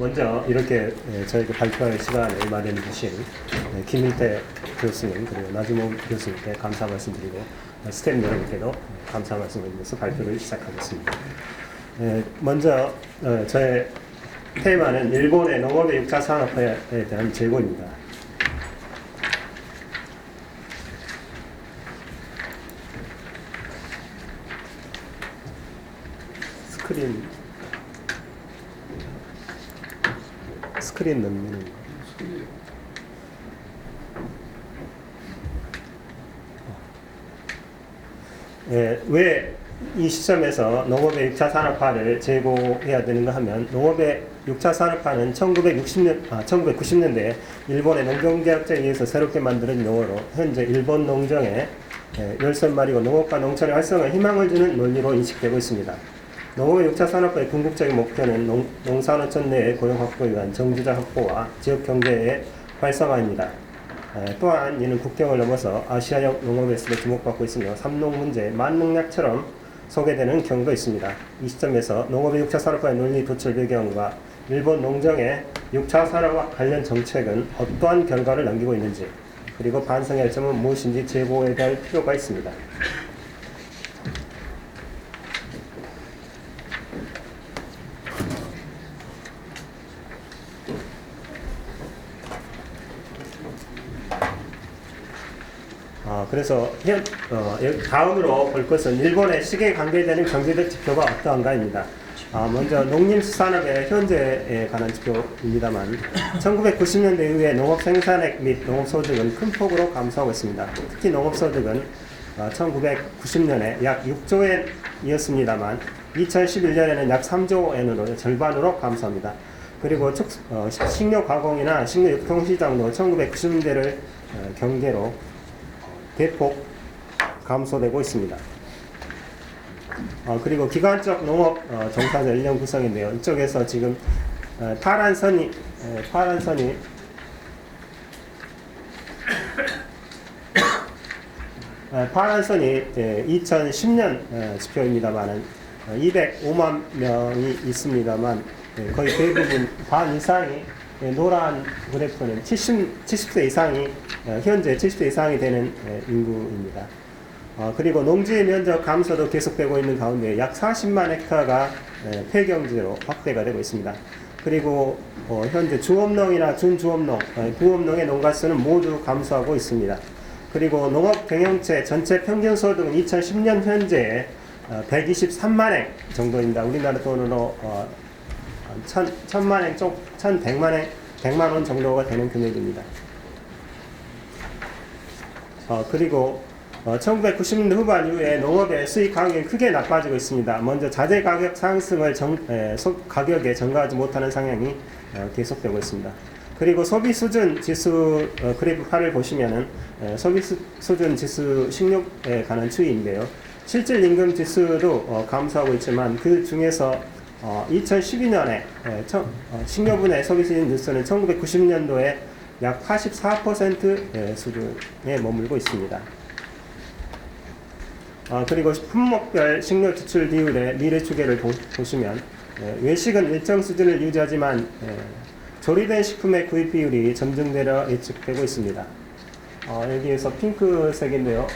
먼저 이렇게 저에게 발표할 시간을 마련해 주신 김일태 교수님 그리고 나주몽 교수님께 감사 말씀드리고 스태프 여러분께도 감사 말씀드리면서 발표를 시작하겠습니다. 먼저 저의 테마는 일본의 농업의 6차 산업화에 대한 재고입니다. 스크린 넣는 왜 이 시점에서 농업의 6차 산업화를 재고해야 되는가 하면 농업의 6차 산업화는 1990년대에 일본의 농경제학자에 의해서 새롭게 만들어진 용어로 현재 일본 농정의 열선말이고 농업과 농촌의 활성화에 희망을 주는 논리로 인식되고 있습니다. 농업의 6차 산업화의 궁극적인 목표는 농산어촌 내의 고용 확보에 의한 정주자 확보와 지역 경제의 활성화입니다. 또한 이는 국경을 넘어서 아시아역 농업에서도 주목받고 있으며 삼농 문제, 만농약처럼 소개되는 경우도 있습니다. 이 시점에서 농업의 6차 산업화의 논리 도출 배경과 일본 농정의 6차 산업화 관련 정책은 어떠한 결과를 남기고 있는지 그리고 반성해야 할 점은 무엇인지 재고해야 할 필요가 있습니다. 그래서 다음으로 볼 것은 일본의 시기에 관계되는 경제적 지표가 어떠한가입니다. 먼저 농림수산업의 현재에 관한 지표입니다만 1990년대 이후에 농업 생산액 및 농업 소득은 큰 폭으로 감소하고 있습니다. 특히 농업 소득은 1990년에 약 6조 엔이었습니다만 2011년에는 약 3조 엔으로 절반으로 감소합니다. 그리고 식료 가공이나 식료 유통 시장도 1990년대를 경계로 대폭 감소되고 있습니다. 그리고 기간적 농업 종사자 연령 구성인데요. 이쪽에서 지금 파란 선이 2010년 지표입니다만은 205만 명이 있습니다만 거의 대부분 반 이상이 노란 그래프는 70세 이상이 현재 70세 이상이 되는 인구입니다. 그리고 농지의 면적 감소도 계속되고 있는 가운데 약 40만 헥타가 폐경지로 확대가 되고 있습니다. 그리고 현재 주업농이나 준주업농, 부업농의 농가 수는 모두 감소하고 있습니다. 그리고 농업 경영체 전체 평균 소득은 2010년 현재 123만 행 정도입니다. 우리나라 돈으로 1,000만 행 쪽 1,100만 원 정도가 되는 금액입니다. 그리고 1990년대 후반 이후에 농업의 수익 가격이 크게 나빠지고 있습니다. 먼저 자재 가격 상승을 가격에 전가하지 못하는 성향이 계속되고 있습니다. 그리고 소비 수준 지수 그래프 8을 보시면은 소비 수준 지수 식료에 관한 추이인데요. 실질 임금 지수도 감소하고 있지만 그 중에서 2012년에 식료분의 소비 수준 지수는 1990년도에 약 84% 수준에 머물고 있습니다. 그리고 품목별 식료 지출 비율의 미래 추계를 보시면 외식은 일정 수준을 유지하지만 조리된 식품의 구입 비율이 점증되려 예측되고 있습니다. 여기에서 핑크색인데요.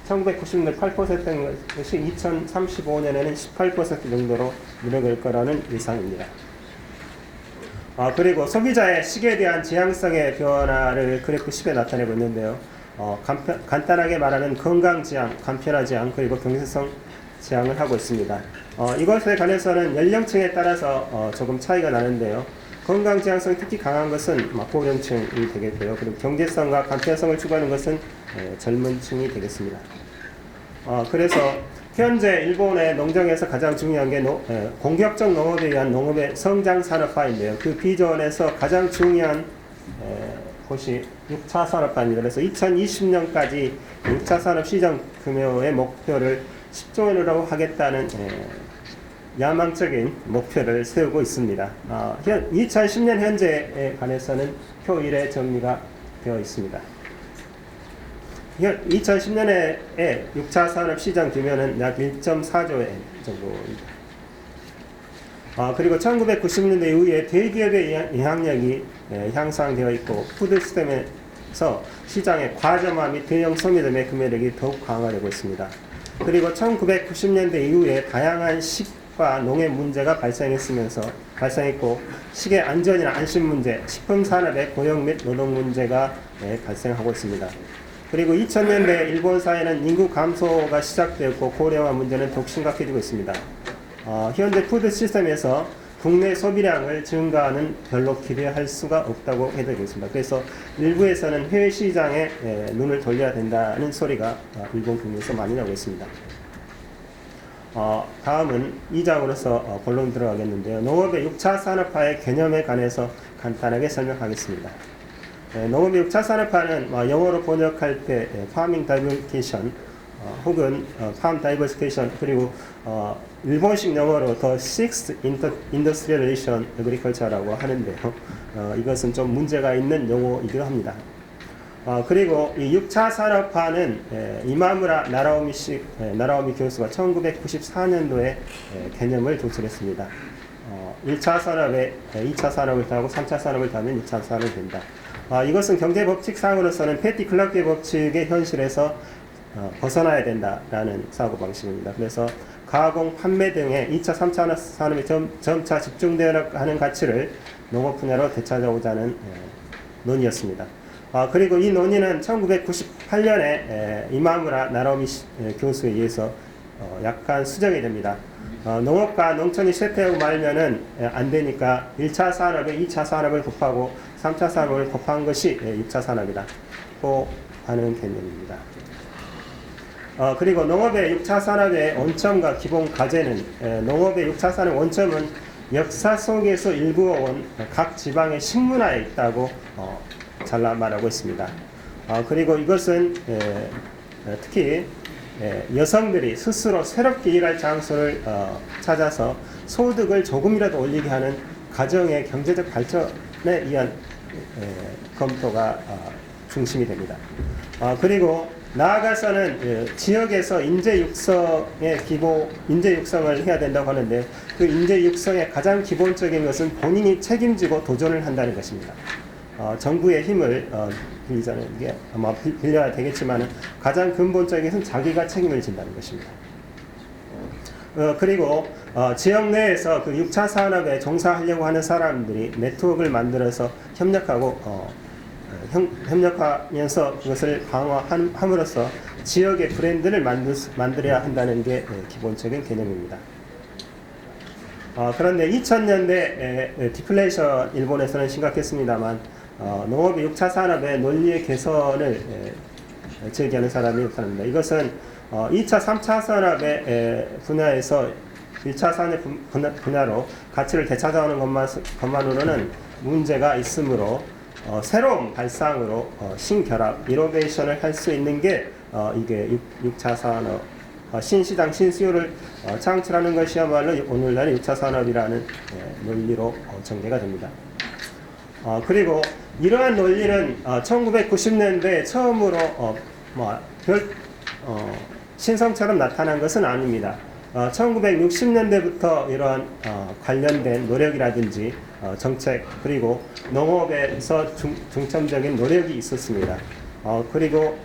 1990년 8%인 것이 2035년에는 18% 정도로 늘어날 거라는 예상입니다. 그리고 소비자의 식에 대한 지향성의 변화를 그래프 10에 나타내고 있는데요. 간단하게 말하는 건강 지향, 간편화 지향, 그리고 경제성 지향을 하고 있습니다. 이것에 관해서는 연령층에 따라서 조금 차이가 나는데요. 건강 지향성이 특히 강한 것은 고령층이 되겠고요. 그리고 경제성과 간편성을 추구하는 것은 젊은 층이 되겠습니다. 그래서 현재 일본의 농정에서 가장 중요한 게 공격적 농업에 의한 농업의 성장 산업화인데요. 그 비전에서 가장 중요한 것이 6차 산업화입니다. 그래서 2020년까지 6차 산업 시장 규모의 목표를 10조 원으로 하겠다는 야망적인 목표를 세우고 있습니다. 2010년 현재에 관해서는 표 1에 정리가 되어 있습니다. 2010년에 6차 산업 시장 규모는 약 1.4조 엔 정도입니다. 그리고 1990년대 이후에 대기업의 영향력이 향상되어 있고 푸드 시스템에서 시장의 과점화 및 대형 소매점의 구매력이 더욱 강화되고 있습니다. 그리고 1990년대 이후에 다양한 식과 농업 문제가 발생했고 식의 안전이나 안심 문제, 식품 산업의 고용 및 노동 문제가 발생하고 있습니다. 그리고 2000년대 일본 사회는 인구 감소가 시작되었고 고령화 문제는 더욱 심각해지고 있습니다. 현재 푸드 시스템에서 국내 소비량을 증가하는 별로 기대할 수가 없다고 해도 되겠습니다. 그래서 일부에서는 해외 시장에 눈을 돌려야 된다는 소리가 일본 국내에서 많이 나오고 있습니다. 다음은 2장으로서 본론 들어가겠는데요. 농업의 6차 산업화의 개념에 관해서 간단하게 설명하겠습니다. 농업의 6차 산업화는 영어로 번역할 때 farming diversification 혹은 farm diversification 그리고 일본식 영어로 the sixth industrialization agriculture라고 하는데요. 이것은 좀 문제가 있는 용어이기도 합니다. 그리고 이 6차 산업화는 이마무라 나라오미 교수가 1994년도에 개념을 도출했습니다. 1차 산업에 2차 산업을 더하고 3차 산업을 더하면 2차 산업이 된다. 이것은 경제법칙상으로서는 패티 클라크의 법칙의 현실에서 벗어나야 된다라는 사고방식입니다. 그래서 가공, 판매 등의 2차, 3차 산업에 점차 집중되어 가는 가치를 농업 분야로 되찾아오자 하는 논의였습니다. 그리고 이 논의는 1998년에 이마무라 나라오미 교수에 의해서 약간 수정이 됩니다. 농업과 농촌이 쇠퇴하고 말면은 안 되니까 1차 산업에 2차 산업을 곱하고 3차 산업을 곱한 것이 6차 산업이다. 고 하는 개념입니다. 그리고 농업의 6차 산업의 원점과 기본 과제는 농업의 6차 산업 원점은 역사 속에서 일구어온 각 지방의 식문화에 있다고 잘라 말하고 있습니다. 그리고 이것은 특히 여성들이 스스로 새롭게 일할 장소를 찾아서 소득을 조금이라도 올리게 하는 가정의 경제적 발전에 의한 검토가 중심이 됩니다. 그리고 나아가서는 지역에서 인재 육성을 해야 된다고 하는데 그 인재 육성의 가장 기본적인 것은 본인이 책임지고 도전을 한다는 것입니다. 정부의 힘을 빌리자는 게 아마 빌려야 되겠지만 가장 근본적인 것은 자기가 책임을 진다는 것입니다. 그리고 지역 내에서 그 6차 산업에 종사하려고 하는 사람들이 네트워크를 만들어서 협력하면서 그것을 강화함으로써 지역의 브랜드를 만들어야 한다는 게 기본적인 개념입니다. 그런데 2000년대 디플레이션 일본에서는 심각했습니다만 농업의 6차 산업의 논리의 개선을 제기하는 사람이 나타납니다. 이것은 2차, 3차 산업의 분야에서 1차 산업 분야로 가치를 되찾아오는 것만으로는 문제가 있으므로 새로운 발상으로 신결합, 이노베이션을 할 수 있는 게 이게 6차 산업, 신시장, 신수요를 창출하는 것이야말로 오늘날의 6차 산업이라는 논리로 전개가 됩니다. 그리고 이러한 논리는 1990년대에 처음으로 신성처럼 나타난 것은 아닙니다. 1960년대부터 이러한 관련된 노력이라든지 정책 그리고 농업에서 중점적인 노력이 있었습니다. 그리고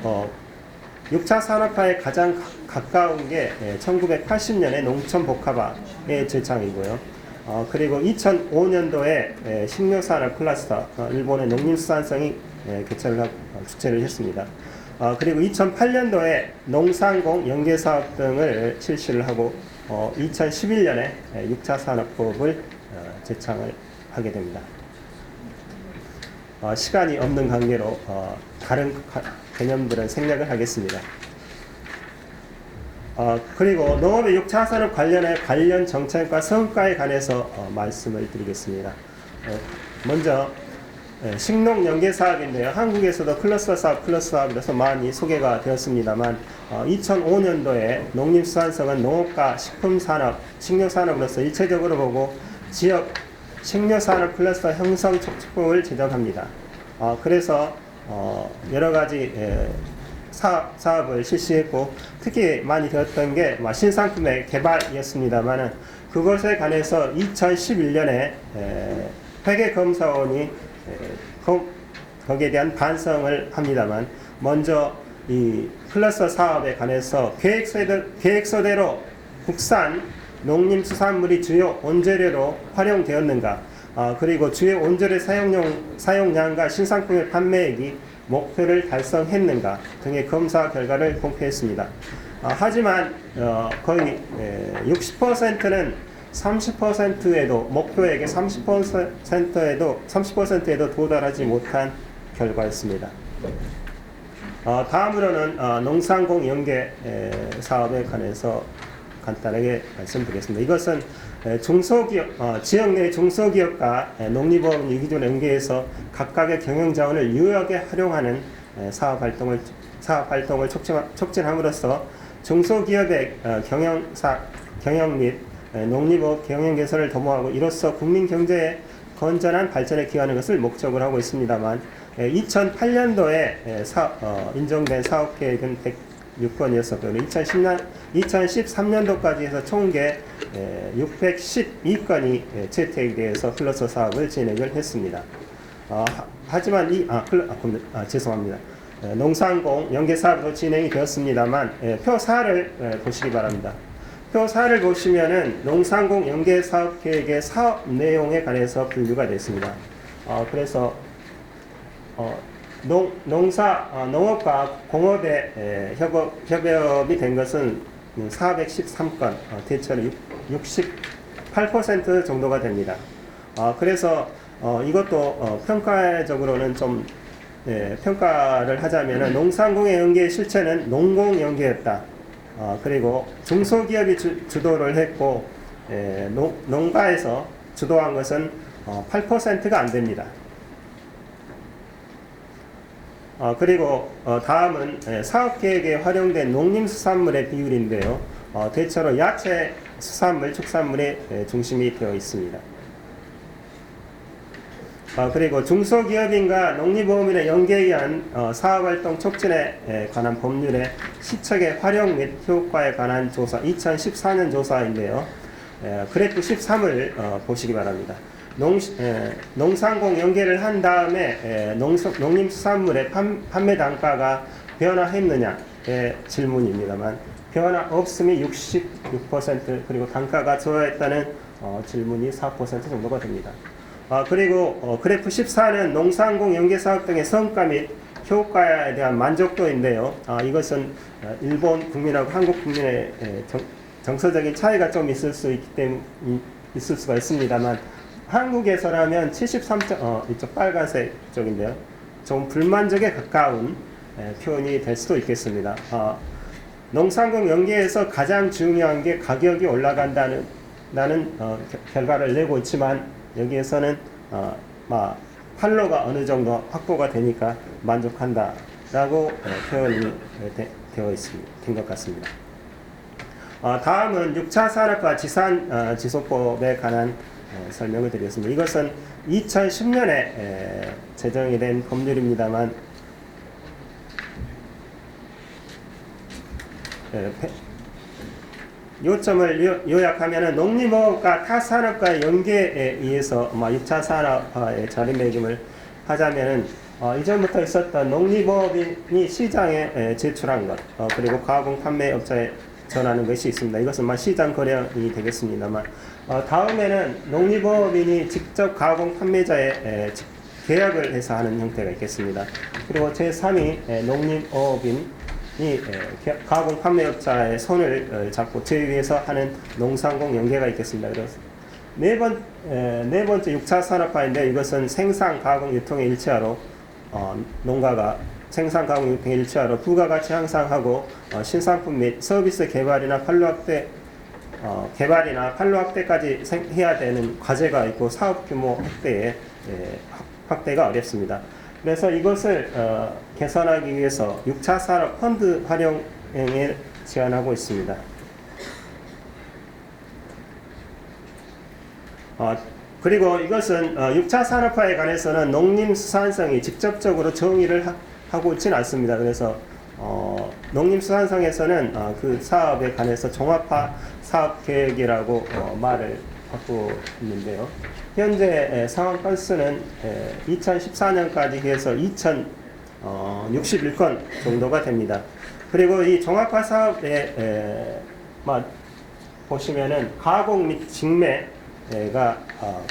6차 산업화에 가장 가까운 게 1980년의 농촌복합화의 제창이고요. 그리고 2005년도에 식료산업 클러스터, 일본의 농림수산성이 주최를 했습니다. 그리고 2008년도에 농상공 연계사업 등을 실시를 하고 2011년에 6차 산업법을 제창을 하게 됩니다. 시간이 없는 관계로 다른 개념들은 생략을 하겠습니다. 그리고 농업의 6차 산업 관련 정책과 성과에 관해서 말씀을 드리겠습니다. 먼저 식농 연계 사업인데요. 한국에서도 클러스터 사업이라서 많이 소개가 되었습니다만 2005년도에 농림수산성은 농업과 식품산업, 식료산업으로서 일체적으로 보고 지역 식료산업 클러스터 형성 촉진법을 제정합니다. 그래서 여러 가지 사업을 실시했고 특히 많이 되었던 게 신상품의 개발이었습니다만 그것에 관해서 2011년에 회계검사원이 거기에 대한 반성을 합니다만, 먼저 이 클러스터 사업에 관해서 계획서대로 국산 농림수산물이 주요 원재료로 활용되었는가, 그리고 주요 원재료 사용량과 신상품의 판매액이 목표를 달성했는가 등의 검사 결과를 공표했습니다. 하지만 거의 60%는 30%에도 목표액의 30%에도 도달하지 못한 결과였습니다. 다음으로는 농산공 연계 사업에 관해서 간단하게 말씀드리겠습니다. 이것은 중소기업, 지역 내 중소기업과 농림법인 유기존 연계해서 각각의 경영자원을 유효하게 활용하는 사업 활동을 촉진함으로써 중소기업의 경영 및 농림업 경영 개선을 도모하고, 이로써 국민 경제의 건전한 발전에 기여하는 것을 목적으로 하고 있습니다만, 2008년도에 인정된 사업계획은 106건이었었고 2013년도까지 해서 총계 612건이 채택에 대해서 클러스터 사업을 진행을 했습니다. 하지만 죄송합니다. 농산공 연계 사업도 진행이 되었습니다만, 표 4를 보시기 바랍니다. 표 4를 보시면은 농산공 연계 사업 계획의 사업 내용에 관해서 분류가 됐습니다. 그래서 농업과 공업의 협업이 된 것은 413건, 대체로 68% 정도가 됩니다. 그래서 이것도 평가적으로는 좀 평가를 하자면은 농산공의 연계의 실체는 농공연계였다. 그리고 중소기업이 주도를 했고, 농가에서 주도한 것은 8%가 안 됩니다. 그리고 다음은 사업계획에 활용된 농림수산물의 비율인데요. 대체로 야채, 수산물, 축산물이 중심이 되어 있습니다. 그리고 중소기업인과 농림보험인의 연계에 의한 사업활동 촉진에 관한 법률의 시책의 활용 및 효과에 관한 조사, 2014년 조사인데요. 그래프 13을 보시기 바랍니다. 농산공 연계를 한 다음에 농림수산물의 판매 단가가 변화했느냐의 질문입니다만, 변화 없음이 66%, 그리고 단가가 저하했다는 질문이 4% 정도가 됩니다. 그리고 그래프 14는 농산공 연계 사업 등의 성과 및 효과에 대한 만족도인데요. 이것은 일본 국민하고 한국 국민의 정서적인 차이가 좀 있을 수가 있습니다만, 한국에서라면 73. 이쪽 빨간색 쪽인데요. 좀 불만족에 가까운 표현이 될 수도 있겠습니다. 농산공 연계에서 가장 중요한 게 가격이 올라간다는 결과를 내고 있지만, 여기에서는 판로가 어느 정도 확보가 되니까 만족한다라고 표현이 된 것 같습니다. 다음은 6차 산업화 지산 지속법에 관한 설명을 드리겠습니다. 이것은 2010년에 제정이 된 법률입니다만, 요점을 요약하면은 농림업과 타 산업과의 연계에 의해서 6차 산업화의 자리매김을 하자면은 이전부터 있었던 농림업인이 시장에 제출한 것, 그리고 가공 판매업자에 전하는 것이 있습니다. 이것은 시장 거래이 되겠습니다만, 다음에는 농림업인이 직접 가공 판매자에 계약을 해서 하는 형태가 있겠습니다. 그리고 제3위 농림업인이 가공 판매업자의 손을 잡고 제휴해서 하는 농산공 연계가 있겠습니다. 그래서 네 번째 6차 산업화인데, 이것은 생산, 가공, 유통의 일체화로 농가가 생산, 가공, 유통의 일체화로 부가가치 향상하고 신상품 및 서비스 개발이나 판로 확대까지 해야 되는 과제가 있고, 사업 규모 확대가 어렵습니다. 그래서 이것을 개선하기 위해서 6차 산업 펀드 활용을 제안하고 있습니다. 그리고 이것은 6차 산업화에 관해서는 농림수산성이 직접적으로 정의를 하고 있지는 않습니다. 그래서 농림수산성에서는 그 사업에 관해서 종합화 사업 계획이라고 말을 하고 있는데요. 현재 상황 건수는 2014년까지 해서 2,061건 정도가 됩니다. 그리고 이 종합화 사업에 보시면은 가공 및 직매가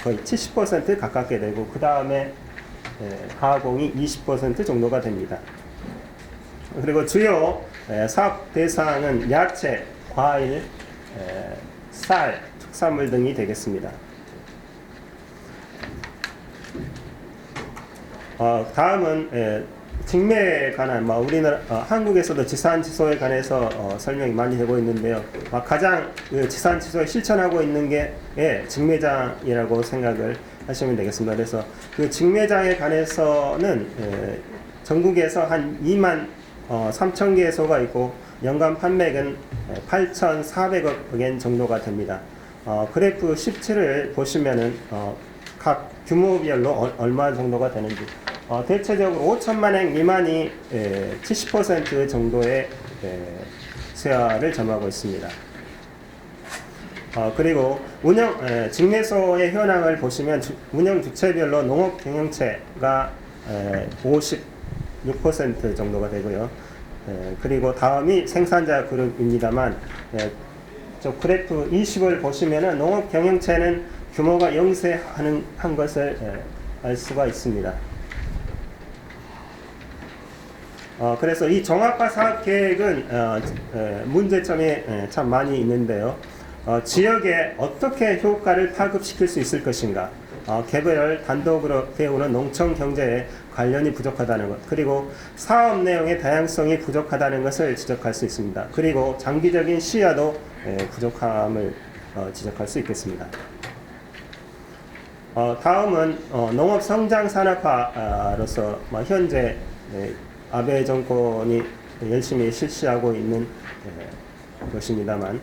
거의 70% 가깝게 되고, 그 다음에 가공이 20% 정도가 됩니다. 그리고 주요 사업 대상은 야채, 과일, 쌀, 특산물 등이 되겠습니다. 다음은 직매에 관한, 우리나라 한국에서도 지산지소에 관해서 설명이 많이 되고 있는데요. 가장 그 지산지소에 실천하고 있는 게 직매장이라고 생각을 하시면 되겠습니다. 그래서 그 직매장에 관해서는 전국에서 한 2만 3천 개소가 있고, 연간 판매액은 8,400억 엔 정도가 됩니다. 그래프 17을 보시면은 각 규모별로 얼마 정도가 되는지, 대체적으로 5천만 행 미만이 70% 정도의 수야를 점하고 있습니다. 그리고 직매소의 현황을 보시면 운영 주체별로 농업 경영체가 56% 정도가 되고요. 그리고 다음이 생산자 그룹입니다만, 저 그래프 20을 보시면은 농업 경영체는 규모가 영세한 것을 알 수가 있습니다. 그래서 이 종합화 사업 계획은 문제점이 참 많이 있는데요. 지역에 어떻게 효과를 파급시킬 수 있을 것인가, 개별 단독으로 배우는 농촌 경제에 관련이 부족하다는 것, 그리고 사업 내용의 다양성이 부족하다는 것을 지적할 수 있습니다. 그리고 장기적인 시야도 부족함을 지적할 수 있겠습니다. 다음은 농업 성장 산업화로서 현재 아베 정권이 열심히 실시하고 있는 것입니다만,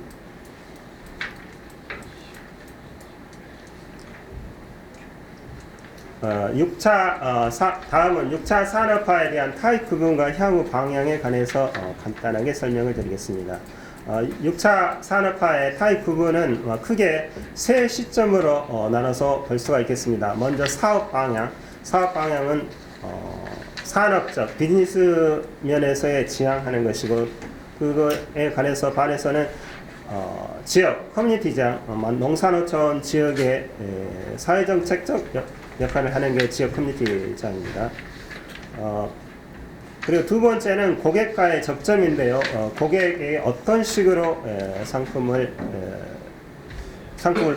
다음은 6차 산업화에 대한 타입 구분과 향후 방향에 관해서 간단하게 설명을 드리겠습니다. 6차 산업화의 타입 구분은 크게 세 시점으로 나눠서 볼 수가 있겠습니다. 먼저 사업 방향은 산업적, 비즈니스 면에서의 지향하는 것이고, 그거에 반해서는 지역, 커뮤니티 지향, 농산어촌 지역의 사회정책적 역할을 하는 게 지역 커뮤니티 지향입니다. 그리고 두 번째는 고객과의 접점인데요. 고객에게 어떤 식으로 상품을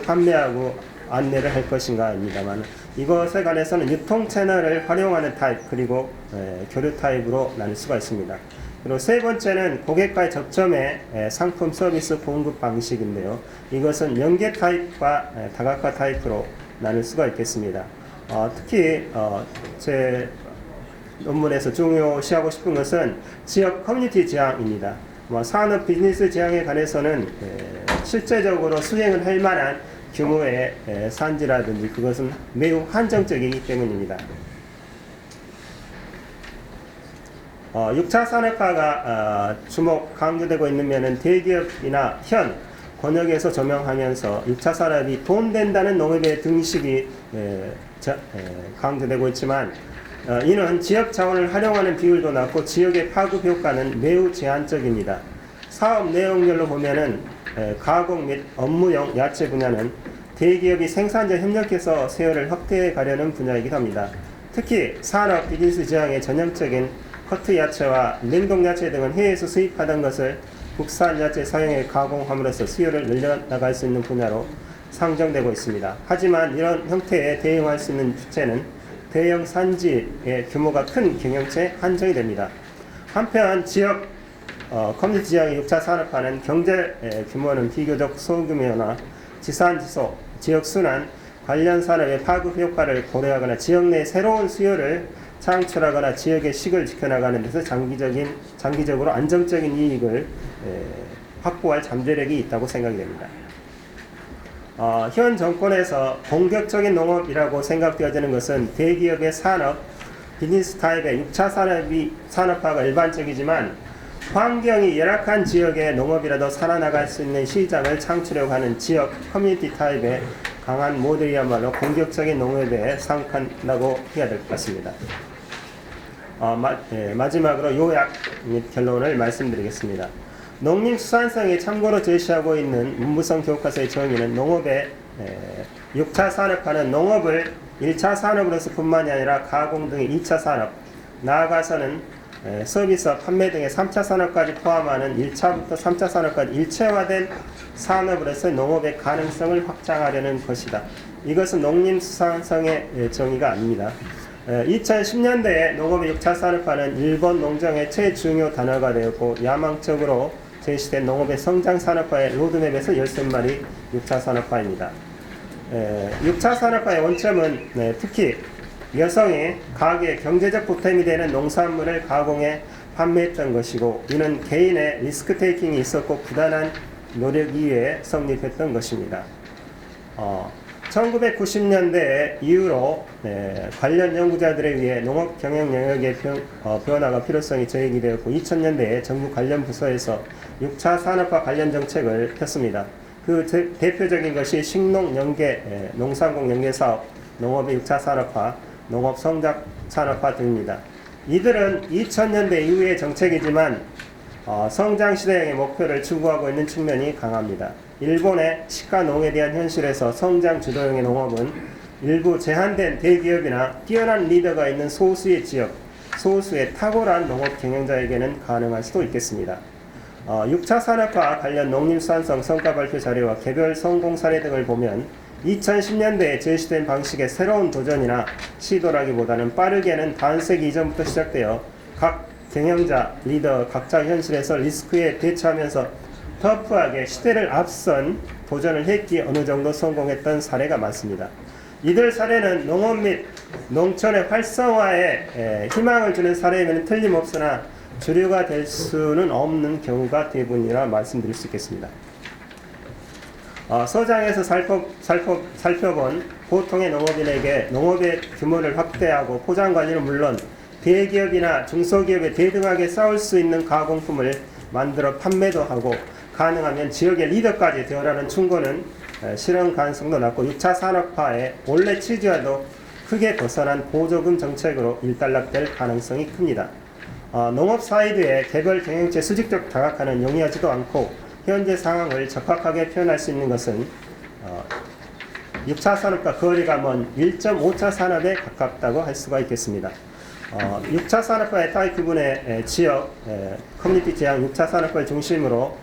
판매하고 안내를 할 것인가입니다만, 이것에 관해서는 유통 채널을 활용하는 타입, 그리고 교류 타입으로 나눌 수가 있습니다. 그리고 세 번째는 고객과의 접점의 상품 서비스 공급 방식인데요. 이것은 연계 타입과 다각화 타입으로 나눌 수가 있겠습니다. 특히 제 논문에서 중요시하고 싶은 것은 지역 커뮤니티 지향입니다. 산업 비즈니스 지향에 관해서는 실제적으로 수행을 할 만한 규모의 산지라든지 그것은 매우 한정적이기 때문입니다. 6차 산업화가 강조되고 있는 면은 대기업이나 현 권역에서 조명하면서 6차 산업이 돈 된다는 농업의 등식이 강조되고 있지만, 이는 지역 자원을 활용하는 비율도 낮고 지역의 파급 효과는 매우 제한적입니다. 사업 내용별로 보면은 가공 및 업무용 야채 분야는 대기업이 생산자 협력해서 세열을 확대해 가려는 분야이기도 합니다. 특히 산업 비즈니스 지향의 전형적인 커트 야채와 냉동 야채 등은 해외에서 수입하던 것을 국산 야채 사용에 가공함으로써 수요를 늘려나갈 수 있는 분야로 상정되고 있습니다. 하지만 이런 형태에 대응할 수 있는 주체는 대형 산지의 규모가 큰 경영체에 한정이 됩니다. 한편 지역 커뮤니티 지향의 6차 산업화는 경제 규모는 비교적 소규모나 지산지소, 지역순환, 관련 산업의 파급 효과를 고려하거나 지역 내 새로운 수요를 창출하거나 지역의 식을 지켜나가는 데서 장기적으로 안정적인 이익을 확보할 잠재력이 있다고 생각이 됩니다. 현 정권에서 본격적인 농업이라고 생각되어지는 것은 대기업의 산업, 비즈니스 타입의 6차 산업화가 일반적이지만 환경이 열악한 지역의 농업이라도 살아나갈 수 있는 시장을 창출하려고 하는 지역 커뮤니티 타입의 강한 모델이야말로 공격적인 농업에 상응한다고 해야 될 것 같습니다. 마지막으로 요약 및 결론을 말씀드리겠습니다. 농림수산성이 참고로 제시하고 있는 문부성 교과서의 정의는 농업의 6차 산업화는 농업을 1차 산업으로서 뿐만이 아니라 가공 등의 2차 산업, 나아가서는 서비스와 판매 등의 3차 산업까지 포함하는 1차부터 3차 산업까지 일체화된 산업으로서 농업의 가능성을 확장하려는 것이다. 이것은 농림수산성의 정의가 아닙니다. 2010년대에 농업의 6차 산업화는 일본 농정의 최중요 단어가 되었고 야망적으로 제시된 농업의 성장 산업화의 로드맵에서 열쇠말이 6차 산업화입니다. 6차 산업화의 원점은 특히 여성이 가게의 경제적 보탬이 되는 농산물을 가공해 판매했던 것이고 이는 개인의 리스크 테이킹이 있었고 부단한 노력 이외에 성립했던 것입니다. 1990년대 이후로 관련 연구자들에 의해 농업 경영 영역의 변화가 필요성이 제기되었고 2000년대에 정부 관련 부서에서 6차 산업화 관련 정책을 폈습니다. 그 대표적인 것이 식농 연계, 농산공 연계 사업, 농업의 6차 산업화, 농업 성장 산업화 등입니다. 이들은 2000년대 이후의 정책이지만 성장 시대형의 목표를 추구하고 있는 측면이 강합니다. 일본의 시가농에 대한 현실에서 성장 주도형의 농업은 일부 제한된 대기업이나 뛰어난 리더가 있는 소수의 지역, 소수의 탁월한 농업 경영자에게는 가능할 수도 있겠습니다. 6차 산업화 관련 농림수산성 성과 발표 자료와 개별 성공 사례 등을 보면 2010년대에 제시된 방식의 새로운 도전이나 시도라기보다는 빠르게는 반세기 이전부터 시작되어 각 경영자, 리더 각자 현실에서 리스크에 대처하면서 터프하게 시대를 앞선 도전을 했기에 어느 정도 성공했던 사례가 많습니다. 이들 사례는 농업 및 농촌의 활성화에 희망을 주는 사례이면 틀림없으나 주류가 될 수는 없는 경우가 대부분이라 말씀드릴 수 있겠습니다. 서장에서 살펴본 보통의 농업인에게 농업의 규모를 확대하고 포장 관리는 물론 대기업이나 중소기업에 대등하게 싸울 수 있는 가공품을 만들어 판매도 하고 가능하면 지역의 리더까지 되어라는 충고는 실현 가능성도 낮고 6차 산업화의 원래 취지와도 크게 벗어난 보조금 정책으로 일단락될 가능성이 큽니다. 농업 사이드의 개별 경영체 수직적 다각화는 용이하지도 않고 현재 상황을 적확하게 표현할 수 있는 것은 6차 산업과 거리가 먼 1.5차 산업에 가깝다고 할 수가 있겠습니다. 6차 산업화의 타입 구분의 지역, 커뮤니티 지향 6차 산업화를 중심으로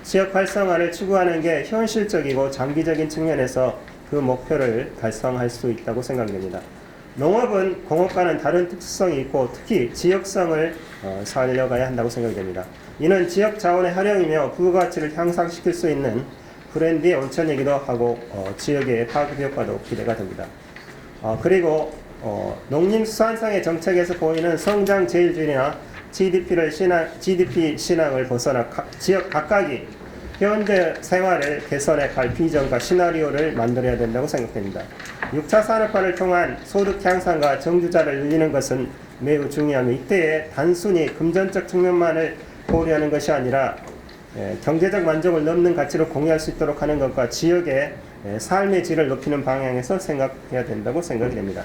지역 활성화를 추구하는 게 현실적이고 장기적인 측면에서 그 목표를 달성할 수 있다고 생각됩니다. 농업은 공업과는 다른 특수성이 있고 특히 지역성을 살려가야 한다고 생각됩니다. 이는 지역 자원의 활용이며 부가가치를 향상시킬 수 있는 브랜드의 원천이기도 하고 지역의 파급 효과도 기대가 됩니다. 그리고 농림수산성의 정책에서 보이는 성장 제일주의나 GDP 신앙을 벗어나 지역 각각이 현재 생활을 개선해 갈 비전과 시나리오를 만들어야 된다고 생각됩니다. 6차 산업화를 통한 소득 향상과 정주자를 늘리는 것은 매우 중요하며 이때에 단순히 금전적 측면만을 고려하는 것이 아니라 경제적 만족을 넘는 가치로 공유할 수 있도록 하는 것과 지역의 삶의 질을 높이는 방향에서 생각해야 된다고 생각이 됩니다.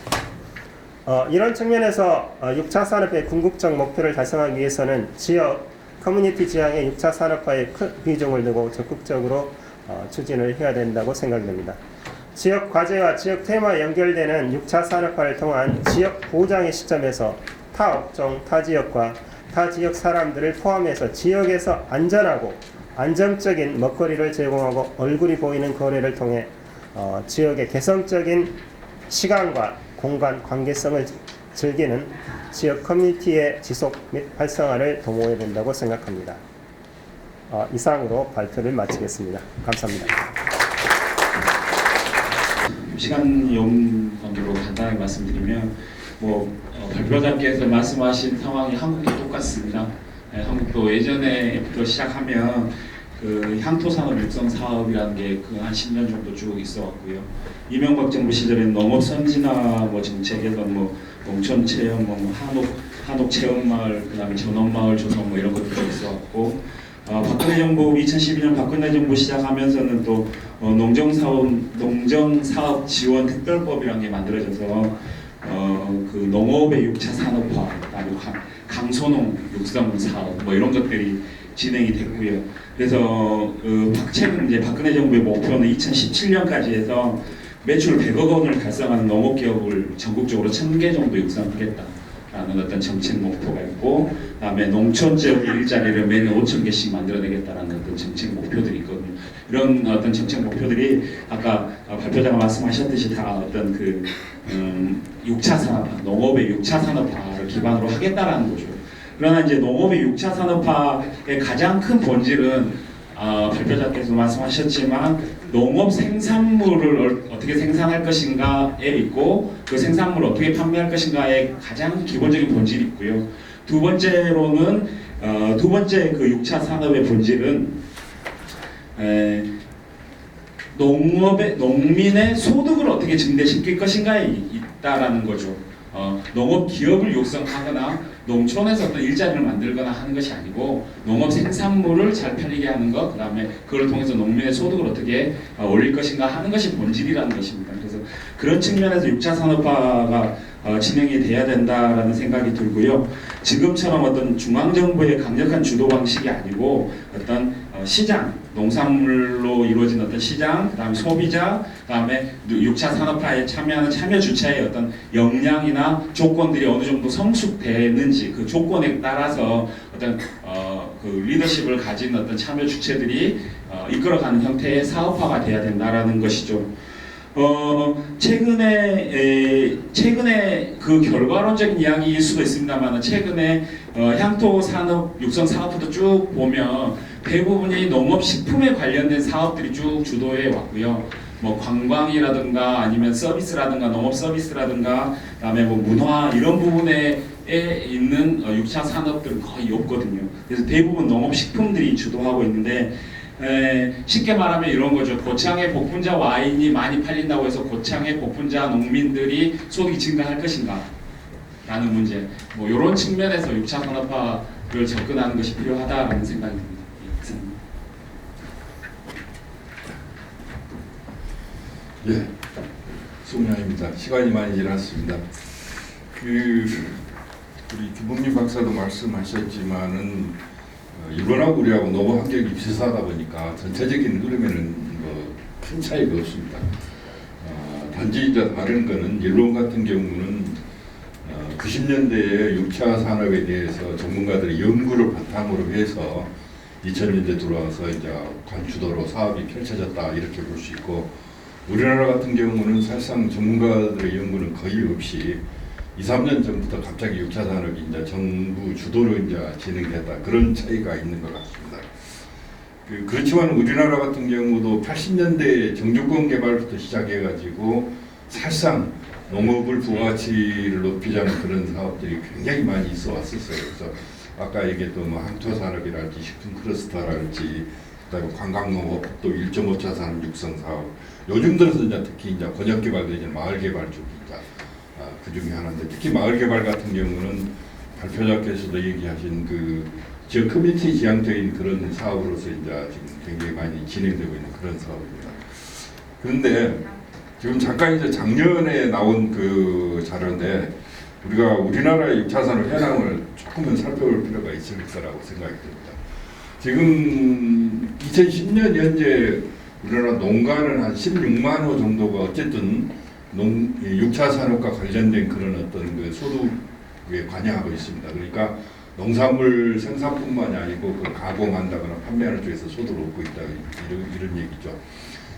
이런 측면에서 6차 산업의 궁극적 목표를 달성하기 위해서는 지역 커뮤니티 지향의 6차 산업화에 큰 비중을 두고 적극적으로 추진을 해야 된다고 생각됩니다. 지역 과제와 지역 테마에 연결되는 6차 산업화를 통한 지역 보장의 시점에서 타 업종, 타 지역과 타 지역 사람들을 포함해서 지역에서 안전하고 안정적인 먹거리를 제공하고 얼굴이 보이는 거래를 통해 지역의 개성적인 시간과 공간 관계성을 즐기는 지역 커뮤니티의 지속 및 활성화를 도모해야 된다고 생각합니다. 이상으로 발표를 마치겠습니다. 감사합니다. 시간 용 관계로 간단하게 말씀드리면 발표자께서 말씀하신 상황이 한국도 똑같습니다. 한국도 예전에부터 시작하면 그 향토산업 육성 사업이라는 게 그 한 10년 정도 쭉 있어왔고요. 이명박 정부 시절에는 농업 선진화 뭐 정책에서 뭐 농촌 체험, 뭐 한옥 체험마을, 그다음에 전원마을 조성 뭐 이런 것들이 있어왔고, 박근혜 정부 2012년 박근혜 정부 시작하면서는 또 농정사업 지원 특별법이라는 게 만들어져서 그 농업의 6차 산업화, 그다음에 강소농 육성 사업 뭐 이런 것들이 진행이 됐고요. 그래서 최근 이제 박근혜 정부의 목표는 2017년까지 해서 매출 100억 원을 달성하는 농업 기업을 전국적으로 1000개 정도 육성하겠다라는 어떤 정책 목표가 있고, 그다음에 농촌 지역 일자리를 매년 5,000개씩 만들어내겠다라는 어떤 정책 목표들이 있거든요. 이런 어떤 정책 목표들이 아까 발표자가 말씀하셨듯이 다 어떤 그 6차 산업화, 농업의 6차 산업화를 기반으로 하겠다라는 거죠. 그러나 이제 농업의 6차 산업화의 가장 큰 본질은 발표자께서 말씀하셨지만 농업 생산물을 어떻게 생산할 것인가에 있고, 그 생산물을 어떻게 판매할 것인가에 가장 기본적인 본질이 있고요. 두 번째로는 두 번째 그 6차 산업의 본질은 농민의 소득을 어떻게 증대시킬 것인가에 있다라는 거죠. 농업 기업을 육성하거나 농촌에서 어떤 일자리를 만들거나 하는 것이 아니고 농업 생산물을 잘 팔리게 하는 것, 그다음에 그걸 통해서 농민의 소득을 어떻게 올릴 것인가 하는 것이 본질이라는 것입니다. 그래서 그런 측면에서 6차 산업화가 진행이 돼야 된다라는 생각이 들고요. 지금처럼 어떤 중앙정부의 강력한 주도 방식이 아니고 어떤 시장, 농산물로 이루어진 어떤 시장, 그다음에 소비자, 그다음에 6차 산업화에 참여하는 참여 주체의 어떤 역량이나 조건들이 어느 정도 성숙되는지 그 조건에 따라서 어떤 그 리더십을 가진 어떤 참여 주체들이 이끌어가는 형태의 사업화가 돼야 된다라는 것이죠. 최근에 그 결과론적인 이야기일 수도 있습니다만, 최근에 향토 산업 육성 사업부터 쭉 보면 대부분이 농업식품에 관련된 사업들이 쭉 주도해 왔고요. 뭐 관광이라든가 아니면 서비스라든가 농업 서비스라든가 그다음에 뭐 문화 이런 부분에 있는 6차 산업들은 거의 없거든요. 그래서 대부분 농업식품들이 주도하고 있는데, 쉽게 말하면 이런 거죠. 고창의 복분자 와인이 많이 팔린다고 해서 고창의 복분자 농민들이 소득이 증가할 것인가? 라는 문제. 뭐 이런 측면에서 6차 산업화를 접근하는 것이 필요하다라는 생각이 듭니다. 예, 송량입니다. 시간이 많이 지났습니다. 우리 김봉림 박사도 말씀하셨지만은 일본하고 우리하고 농업 환경이 비슷하다 보니까 전체적인 흐름에는 큰 차이가 없습니다. 단지 이제 다른 거는 일본 같은 경우는 90년대에 6차 산업에 대해서 전문가들이 연구를 바탕으로 해서 2000년대 들어와서 이제 관주도로 사업이 펼쳐졌다 이렇게 볼 수 있고, 우리나라 같은 경우는 사실상 전문가들의 연구는 거의 없이 2, 3년 전부터 갑자기 6차 산업이 이제 정부 주도로 이제 진행됐다, 그런 차이가 있는 것 같습니다. 그렇지만 우리나라 같은 경우도 80년대 정주권 개발부터 시작해가지고 사실상 농업을 부가가치를 높이자는 그런 사업들이 굉장히 많이 있어 왔었어요. 그래서 아까 얘기했던 뭐 항토산업이랄지 식품 클러스터랄지 그다음에 관광농업 또 1.5차 산업 육성 사업, 요즘 들어서 이제 특히 이제 권역개발도 이제 마을개발 쪽이 이제 그 중에 하나인데, 특히 마을개발 같은 경우는 발표자께서도 얘기하신 그 지역 커뮤니티 지향적인 그런 사업으로서 이제 지금 굉장히 많이 진행되고 있는 그런 사업입니다. 그런데 지금 잠깐 이제 작년에 나온 그 자료인데, 우리가 우리나라의 6차 산업 현황을 조금은 살펴볼 필요가 있을 거라고 생각이 듭니다. 지금 2010년 현재 우리나라 농가는 한 16만 호 정도가 어쨌든 6차 산업과 관련된 그런 어떤 그 소득에 관여하고 있습니다. 그러니까 농산물 생산뿐만이 아니고 그 가공한다거나 판매하는 쪽에서 소득을 얻고 있다, 이런 얘기죠.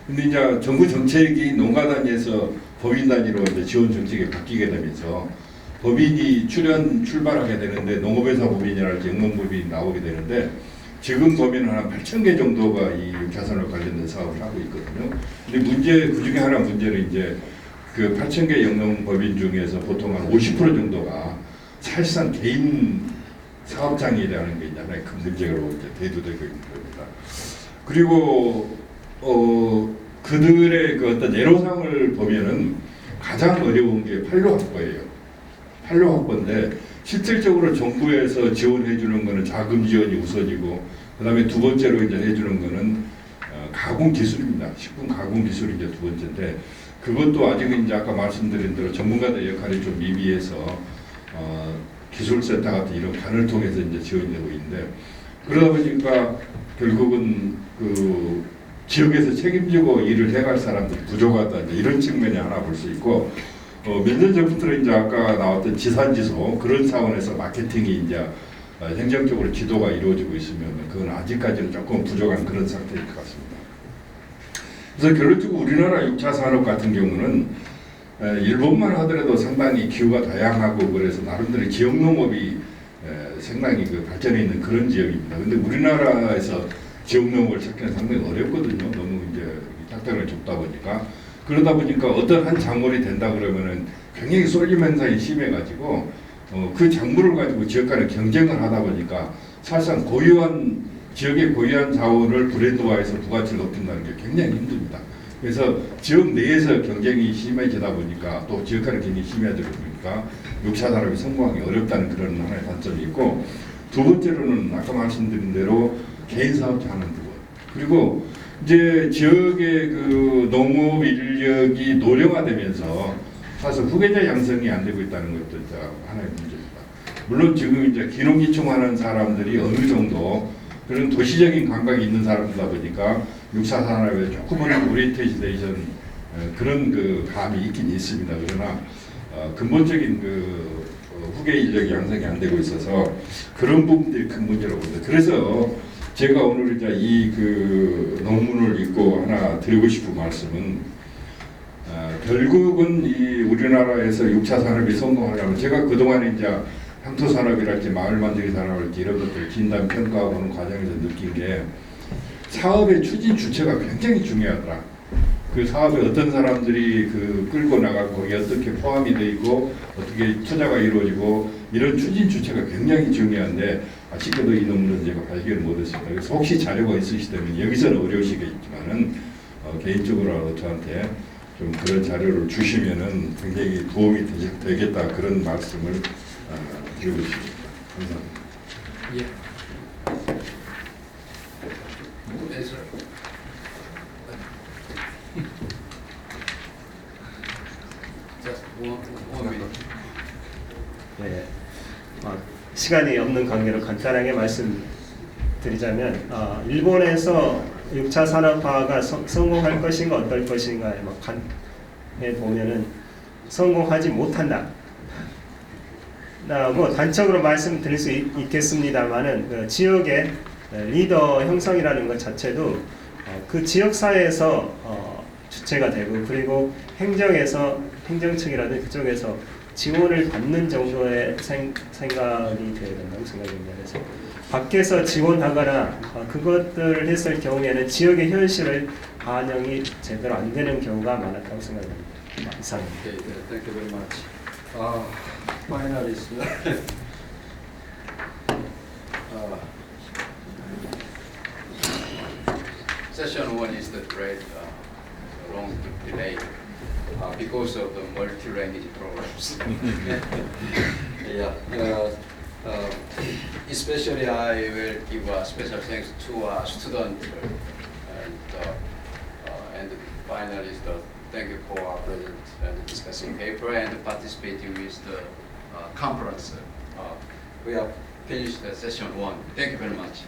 근데 이제 정부 정책이 농가 단위에서 법인 단위로 이제 지원 정책이 바뀌게 되면서 법인이 출발하게 되는데, 농업회사 법인이랄지 영농법인이 나오게 되는데, 지금 보면 한 8,000개 정도가 이 6차 산업 관련된 사업을 하고 있거든요. 근데 그 중에 하나 문제는 이제 그 8,000개 영농법인 중에서 보통 한 50% 정도가 사실상 개인 사업장이라는 게 이제 하나의 큰 문제로 이제 대두되고 있는 겁니다. 그리고 그들의 그 어떤 애로사항을 보면은 가장 어려운 게 판로확보예요. 판로확보인데 실질적으로 정부에서 지원해 주는 거는 자금 지원이 우선이고, 그다음에 두 번째로 이제 해주는 거는 가공 기술입니다. 식품 가공 기술이 이제 두 번째인데, 그것도 아직은 이제 아까 말씀드린 대로 전문가들 역할이 좀 미비해서 기술센터 같은 이런 관을 통해서 이제 지원되고 있는데, 그러다 보니까 결국은 그 지역에서 책임지고 일을 해갈 사람들이 부족하다, 이제 이런 측면이 하나 볼 수 있고, 몇 년 전부터 이제 아까 나왔던 지산지소 그런 차원에서 마케팅이 이제 행정적으로 지도가 이루어지고 있으면 그건 아직까지는 조금 부족한 그런 상태일 것 같습니다. 그래서 결론적으로 우리나라 6차 산업 같은 경우는 일본만 하더라도 상당히 기후가 다양하고 그래서 나름대로 지역 농업이 상당히 그 발전해 있는 그런 지역입니다. 근데 우리나라에서 지역 농업을 찾기는 상당히 어렵거든요. 너무 이제 땅덩이가 좁다 보니까. 그러다 보니까 어떤 한 작물이 된다 그러면은 굉장히 쏠림 현상이 심해가지고 그 작물을 가지고 지역 간의 경쟁을 하다 보니까 사실상 고유한 지역의 고유한 자원을 브랜드화해서 부가치를 높인다는 게 굉장히 힘듭니다. 그래서 지역 내에서 경쟁이 심해지다 보니까 또 지역 간의 경쟁이 심해지다 보니까 6차 산업이 성공하기 어렵다는 그런 하나의 단점이 있고, 두 번째로는 아까 말씀드린 대로 개인 사업자 하는 부분, 그리고 이제 지역의 그 농업 인력이 노령화되면서 사실 후계자 양성이 안 되고 있다는 것도 이제 하나의 문제입니다. 물론 지금 이제 기농기촌하는 사람들이 어느 정도 그런 도시적인 감각이 있는 사람이다 보니까 6차 산업에 조금은 오리엔테이션 그런 그 감이 있긴 있습니다. 그러나 근본적인 그 후계 인력이 양성이 안 되고 있어서 그런 부분들이 큰 문제라고 봅니다. 그래서 제가 오늘 이제 이 그 논문을 읽고 하나 드리고 싶은 말씀은 결국은 이 우리나라에서 6차 산업이 성공하려면 제가 그동안에 이제 향토 산업이랄지 마을 만들기 산업이랄지 이런 것들 진단 평가하는 과정에서 느낀 게 사업의 추진 주체가 굉장히 중요하더라. 그 사업에 어떤 사람들이 그 끌고 나가고 거기에 어떻게 포함이 돼 있고 어떻게 투자가 이루어지고 이런 추진 주체가 굉장히 중요한데 아쉽게도 이 논문은 제가 발견을 못했습니다. 그래서 혹시 자료가 있으시다면 여기서는 어려우시겠지만은 개인적으로라도 저한테 좀 그런 자료를 주시면은 굉장히 도움이 되겠다 그런 말씀을 드리고 싶습니다. 감사합니다. 예. 네, sir. Just one minute. 네. 시간이 없는 관계로 간단하게 말씀드리자면 일본에서 6차 산업화가 성공할 것인가 어떨 것인가에 보면은 성공하지 못한다. 뭐 단적으로 말씀드릴 수 있겠습니다만은 그 지역의 리더 형성이라는 것 자체도 그 지역 사회에서 주체가 되고 그리고 행정청이라든지 그쪽에서 지원을 받는 정도의 생각이 되어야 된다고 생각합니다. 그래서 밖에서 지원하거나 그것들 했을 경우에는 지역의 현실을 반영이 제대로 안 되는 경우가 많았다고 생각합니다. 이상입니다. Okay, thank you very much. Finalists. Session 1 is the great long delay because of the multi-language programs. Yeah. Especially I will give a special thanks to our student and finalists. Thank you for our present and discussing paper and participating with the conference. We have finished the session 1. Thank you very much.